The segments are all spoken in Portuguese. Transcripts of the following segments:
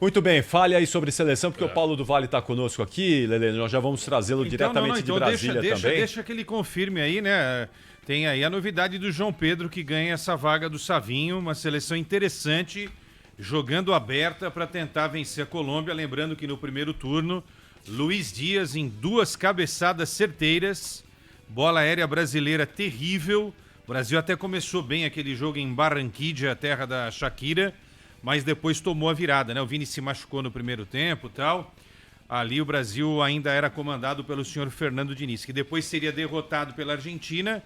Muito bem, fale aí sobre seleção, porque o Paulo do Vale está conosco aqui, Lelê, nós já vamos trazê-lo diretamente de Brasília também. Deixa que ele confirme aí, né? Tem aí a novidade do João Pedro, que ganha essa vaga do Savinho, uma seleção interessante, jogando aberta para tentar vencer a Colômbia. Lembrando que no primeiro turno, Luiz Dias em 2 cabeçadas certeiras, bola aérea brasileira terrível. O Brasil até começou bem aquele jogo em Barranquilla, a terra da Shakira, mas depois tomou a virada, né? O Vini se machucou no primeiro tempo e tal. Ali o Brasil ainda era comandado pelo senhor Fernando Diniz, que depois seria derrotado pela Argentina,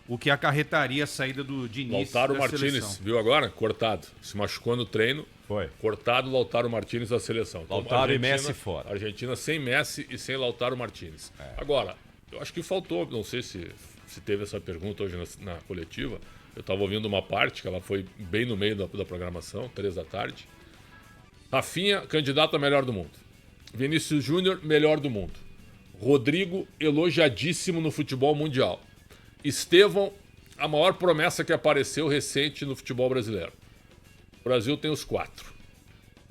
o que acarretaria a saída do Diniz. Lautaro da Martínez, seleção. viu agora? Cortado. Se machucou no treino. Foi. Cortado Lautaro Martínez da seleção. Então, Lautaro e Messi fora. Argentina sem Messi e sem Lautaro Martínez. Agora, eu acho que faltou, não sei se teve essa pergunta hoje na coletiva. Eu estava ouvindo uma parte, que ela foi bem no meio da programação, 3 da tarde. Rafinha, candidato a melhor do mundo. Vinícius Júnior, melhor do mundo. Rodrigo, elogiadíssimo no futebol mundial. Estevão, a maior promessa que apareceu recente no futebol brasileiro. O Brasil tem os 4.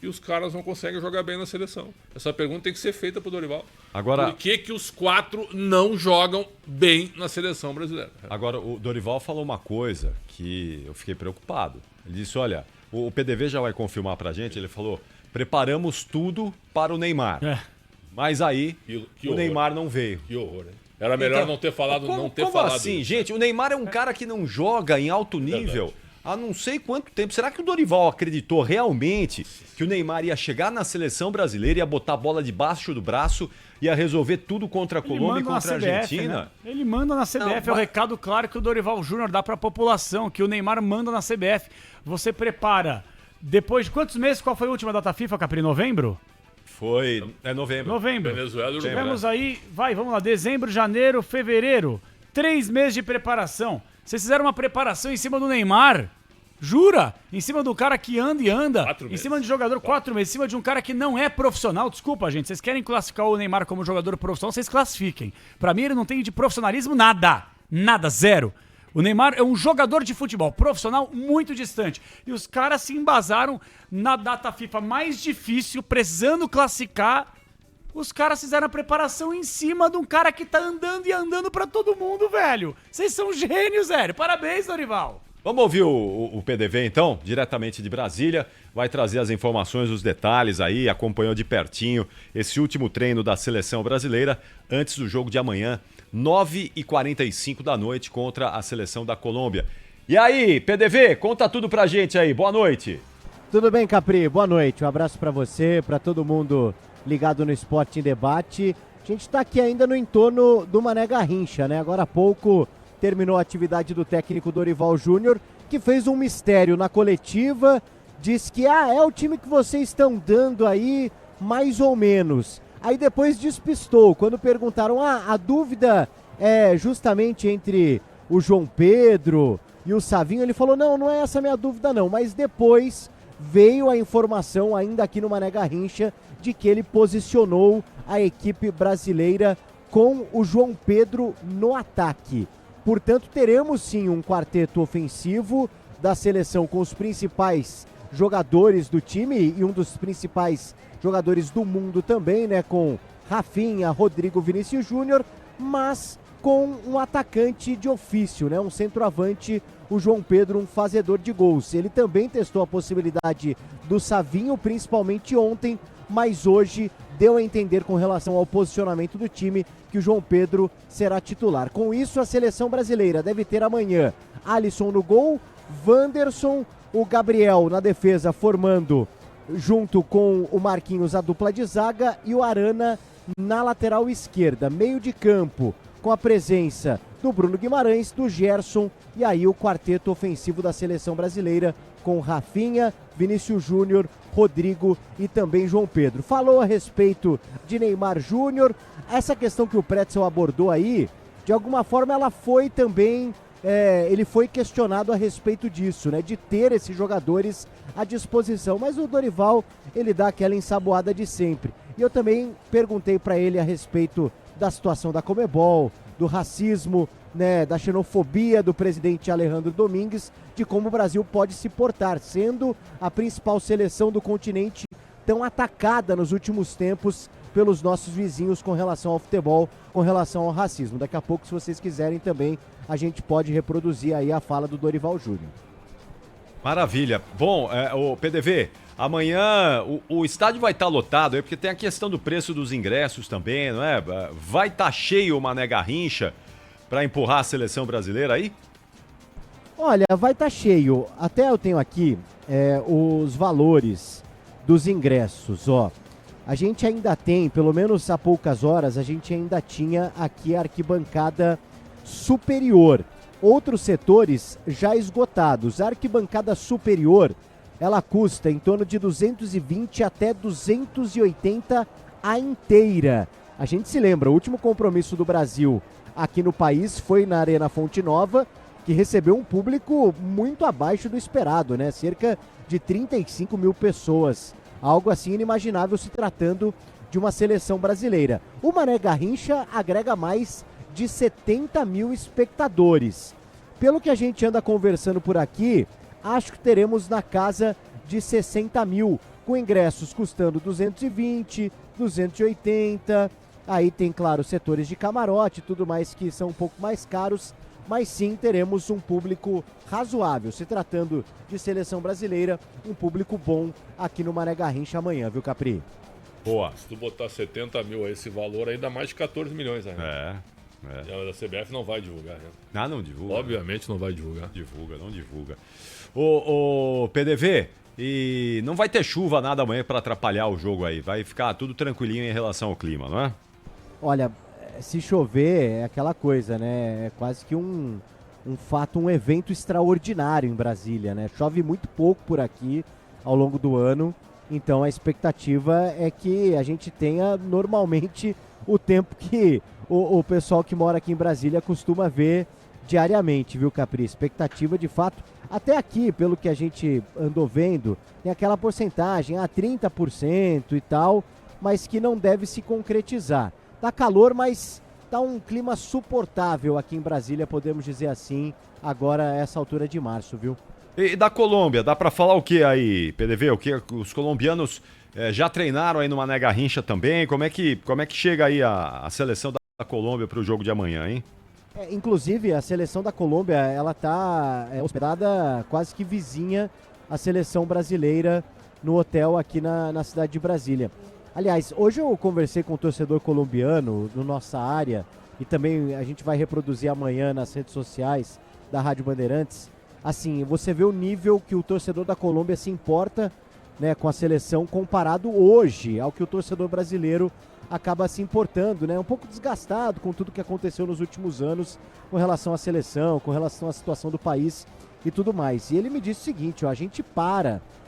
E os caras não conseguem jogar bem na seleção. Essa pergunta tem que ser feita pro Dorival. Agora, por que os 4 não jogam bem na seleção brasileira? Agora, o Dorival falou uma coisa que eu fiquei preocupado. Ele disse, olha, o PDV já vai confirmar pra gente, ele falou, preparamos tudo para o Neymar. Mas aí, o Neymar não veio. Que horror, hein? Era melhor não ter falado, como falado assim, isso. gente? O Neymar é um cara que não joga em alto nível há não sei quanto tempo. Será que o Dorival acreditou realmente que o Neymar ia chegar na seleção brasileira, ia botar a bola debaixo do braço, ia resolver tudo contra a Colômbia e contra a Argentina? Né? Ele manda na CBF, é o recado claro que o Dorival Júnior dá para a população, que o Neymar manda na CBF. Você prepara, depois de quantos meses, qual foi a última data FIFA, Capri? Novembro? Foi, novembro. Novembro. Venezuela e Uruguai. Tivemos aí, vamos lá, dezembro, janeiro, fevereiro. 3 meses de preparação. Vocês fizeram uma preparação em cima do Neymar? Jura? Em cima do cara que anda e anda. 4 meses. Em cima de jogador, 4 meses. Em cima de um cara que não é profissional. Desculpa, gente. Vocês querem classificar o Neymar como jogador profissional? Vocês classifiquem. Pra mim, ele não tem de profissionalismo nada. Nada, zero. O Neymar é um jogador de futebol profissional muito distante. E os caras se embasaram na data FIFA mais difícil, precisando classificar. Os caras fizeram a preparação em cima de um cara que tá andando e andando pra todo mundo, velho. Vocês são gênios, velho. Parabéns, Dorival. Vamos ouvir o PDV, então, diretamente de Brasília. Vai trazer as informações, os detalhes aí, acompanhou de pertinho esse último treino da seleção brasileira antes do jogo de amanhã, 9h45 da noite, contra a seleção da Colômbia. E aí, PDV, conta tudo pra gente aí. Boa noite. Tudo bem, Capri? Boa noite. Um abraço pra você, pra todo mundo ligado no Esporte em Debate. A gente tá aqui ainda no entorno do Mané Garrincha, né? Agora há pouco terminou a atividade do técnico Dorival Júnior, que fez um mistério na coletiva, disse que é o time que vocês estão dando aí, mais ou menos. Aí depois despistou, quando perguntaram, a dúvida é justamente entre o João Pedro e o Savinho, ele falou, não é essa a minha dúvida não, mas depois veio a informação, ainda aqui no Mané Garrincha, de que ele posicionou a equipe brasileira com o João Pedro no ataque. Portanto, teremos sim um quarteto ofensivo da seleção com os principais jogadores do time e um dos principais jogadores do mundo também, né? Com Rafinha, Rodrigo, Vinícius Júnior, mas com um atacante de ofício, né? Um centroavante, o João Pedro, um fazedor de gols. Ele também testou a possibilidade do Savinho, principalmente ontem, mas hoje deu a entender com relação ao posicionamento do time que o João Pedro será titular. Com isso, a seleção brasileira deve ter amanhã Alisson no gol, Wanderson, o Gabriel na defesa formando junto com o Marquinhos a dupla de zaga e o Arana na lateral esquerda, meio de campo, com a presença do Bruno Guimarães, do Gerson e aí o quarteto ofensivo da seleção brasileira com Rafinha, Vinícius Júnior, Rodrigo e também João Pedro. Falou a respeito de Neymar Júnior, essa questão que o Pretzel abordou aí, de alguma forma ela foi também, ele foi questionado a respeito disso, né, de ter esses jogadores à disposição, mas o Dorival, ele dá aquela ensaboada de sempre. E eu também perguntei para ele a respeito da situação da Conmebol, do racismo, né, da xenofobia do presidente Alejandro Domingues, de como o Brasil pode se portar, sendo a principal seleção do continente tão atacada nos últimos tempos pelos nossos vizinhos com relação ao futebol, com relação ao racismo. Daqui a pouco, se vocês quiserem também, a gente pode reproduzir aí a fala do Dorival Júnior. Maravilha. Bom, o PDV, amanhã o estádio vai estar lotado aí, porque tem a questão do preço dos ingressos também, não é? Vai estar cheio o Mané Garrincha para empurrar a seleção brasileira aí? Olha, vai estar cheio. Até eu tenho aqui os valores dos ingressos, ó. A gente ainda tem, pelo menos há poucas horas, a gente ainda tinha aqui a arquibancada superior. Outros setores já esgotados. A arquibancada superior, ela custa em torno de 220 até 280 a inteira. A gente se lembra, o último compromisso do Brasil aqui no país foi na Arena Fonte Nova, que recebeu um público muito abaixo do esperado, né? Cerca de 35 mil pessoas. Algo assim inimaginável se tratando de uma seleção brasileira. O Mané Garrincha agrega mais de 70 mil espectadores. Pelo que a gente anda conversando por aqui, acho que teremos na casa de 60 mil, com ingressos custando 220, 280. Aí tem, claro, setores de camarote e tudo mais que são um pouco mais caros, mas sim teremos um público razoável. Se tratando de seleção brasileira, um público bom aqui no Mané Garrincha amanhã, viu, Capri? Boa. Se tu botar 70 mil a esse valor, aí dá mais de 14 milhões ainda. E a CBF não vai divulgar. Né? Ah, não divulga. Obviamente não vai divulgar. Não divulga. O PDV, e não vai ter chuva nada amanhã para atrapalhar o jogo aí. Vai ficar tudo tranquilinho em relação ao clima, não é? Olha, se chover é aquela coisa, né? É quase que um fato, um evento extraordinário em Brasília, né? Chove muito pouco por aqui ao longo do ano, então a expectativa é que a gente tenha normalmente o tempo que o pessoal que mora aqui em Brasília costuma ver diariamente, viu, Capri? Expectativa de fato, até aqui, pelo que a gente andou vendo, tem aquela porcentagem, 30% e tal, mas que não deve se concretizar. Tá calor, mas tá um clima suportável aqui em Brasília, podemos dizer assim, agora essa altura de março, viu? E da Colômbia, dá pra falar o que aí, PDV? O que os colombianos já treinaram aí no Mané Garrincha também? Como é que chega aí a seleção da Colômbia pro jogo de amanhã, hein? Inclusive, a seleção da Colômbia, ela tá hospedada quase que vizinha à seleção brasileira no hotel aqui na cidade de Brasília. Aliás, hoje eu conversei com um torcedor colombiano no nossa área e também a gente vai reproduzir amanhã nas redes sociais da Rádio Bandeirantes. Assim, você vê o nível que o torcedor da Colômbia se importa, né, com a seleção comparado hoje ao que o torcedor brasileiro acaba se importando, né? Um pouco desgastado com tudo que aconteceu nos últimos anos com relação à seleção, com relação à situação do país e tudo mais. E ele me disse o seguinte, ó,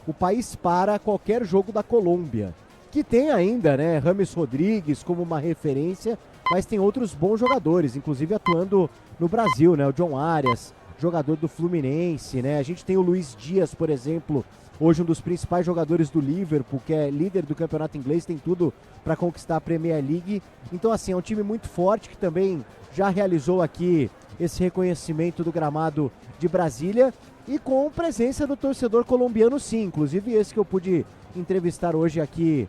o país para qualquer jogo da Colômbia, que tem ainda, né, Rames Rodrigues como uma referência, mas tem outros bons jogadores, inclusive atuando no Brasil, né? O John Arias, jogador do Fluminense, né? A gente tem o Luiz Dias, por exemplo, hoje um dos principais jogadores do Liverpool, que é líder do campeonato inglês, tem tudo para conquistar a Premier League. Então, assim, é um time muito forte que também já realizou aqui esse reconhecimento do gramado de Brasília e com presença do torcedor colombiano, sim. Inclusive esse que eu pude entrevistar hoje aqui,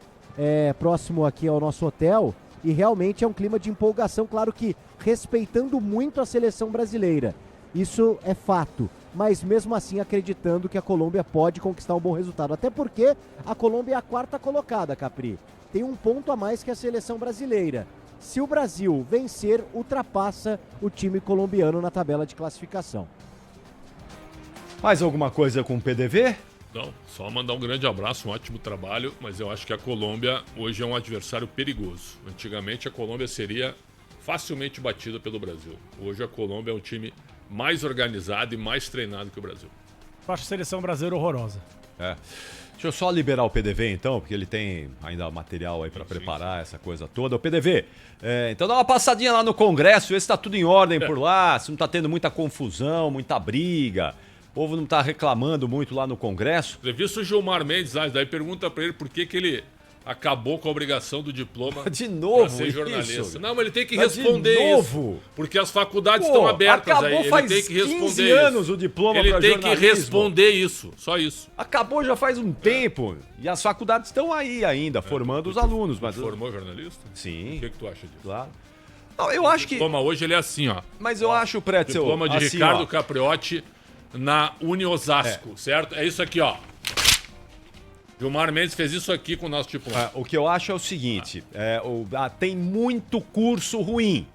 próximo aqui ao nosso hotel. E realmente é um clima de empolgação, claro que respeitando muito a seleção brasileira. Isso é fato. Mas mesmo assim acreditando que a Colômbia pode conquistar um bom resultado. Até porque a Colômbia é a quarta colocada, Capri. Tem um ponto a mais que a seleção brasileira. Se o Brasil vencer, ultrapassa o time colombiano na tabela de classificação. Mais alguma coisa com o PDV? Não, só mandar um grande abraço, um ótimo trabalho, mas eu acho que a Colômbia hoje é um adversário perigoso. Antigamente a Colômbia seria facilmente batida pelo Brasil. Hoje a Colômbia é um time mais organizado e mais treinado que o Brasil. Eu acho a seleção brasileira horrorosa. Deixa eu só liberar o PDV então, porque ele tem ainda material aí para preparar essa coisa toda. O PDV, então dá uma passadinha lá no Congresso, vê se tá tudo em ordem por lá, se não tá tendo muita confusão, muita briga. O povo não tá reclamando muito lá no Congresso. Entrevista o Gilmar Mendes lá, daí pergunta para ele por que ele acabou com a obrigação do diploma De novo pra ser jornalista. isso? Não, mas ele tem que Mas responder de novo? isso. Porque as faculdades Pô, estão abertas acabou aí. Ele faz tem que 15 responder anos isso. o diploma Ele pra tem que jornalismo. responder isso. Só isso. Acabou já faz um tempo. E as faculdades estão aí ainda, formando os alunos. Mas Formou jornalista? Sim, O que tu acha disso? claro. Não, eu acho O que... diploma hoje ele é assim, ó. Mas eu acho, Pretzel... Diploma de assim, Ricardo ó, Capriotti na Uni Osasco, certo? É isso aqui, ó. Gilmar Mendes fez isso aqui com o nosso diploma. o que eu acho é o seguinte, tem muito curso ruim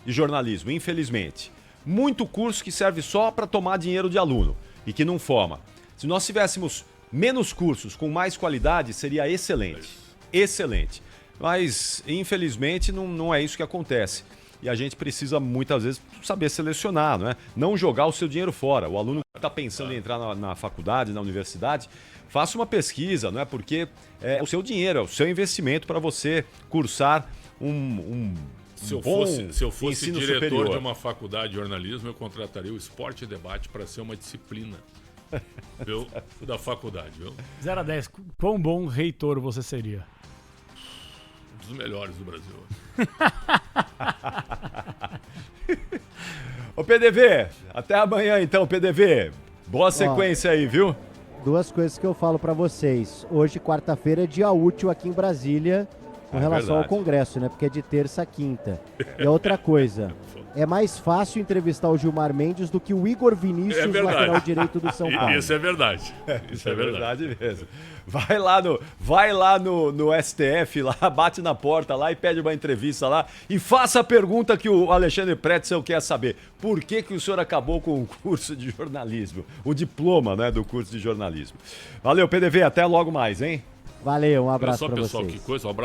de jornalismo, infelizmente. Muito curso que serve só para tomar dinheiro de aluno e que não forma. Se nós tivéssemos menos cursos com mais qualidade, seria excelente. Excelente. Mas, infelizmente, não é isso que acontece. E a gente precisa, muitas vezes, saber selecionar, não é? Não jogar o seu dinheiro fora. O aluno que está pensando em entrar na faculdade, na universidade, faça uma pesquisa, não é? Porque é o seu dinheiro, é o seu investimento para você cursar um Se eu bom fosse ensino diretor superior. de uma faculdade de jornalismo, eu contrataria o Esporte e Debate para ser uma disciplina viu? Da faculdade, viu? 0 a 10, quão bom reitor você seria? Um dos melhores do Brasil. Ô PDV, até amanhã então, PDV. Boa sequência aí, viu? Duas coisas que eu falo pra vocês. Hoje, quarta-feira, é dia útil aqui em Brasília com relação ao verdade. Congresso, né? Porque é de terça a quinta. E outra coisa, é mais fácil entrevistar o Gilmar Mendes do que o Igor Vinícius, verdade. lateral direito do São Paulo. Isso é verdade. Isso é verdade mesmo. Vai lá no STF, lá, bate na porta lá e pede uma entrevista lá e faça a pergunta que o Alexandre Pretzel quer saber. Por que o senhor acabou com o curso de jornalismo? O diploma, né, do curso de jornalismo. Valeu, PDV, até logo mais, hein? Valeu, um Olha abraço só, pra pessoal, vocês. que coisa. Um abraço.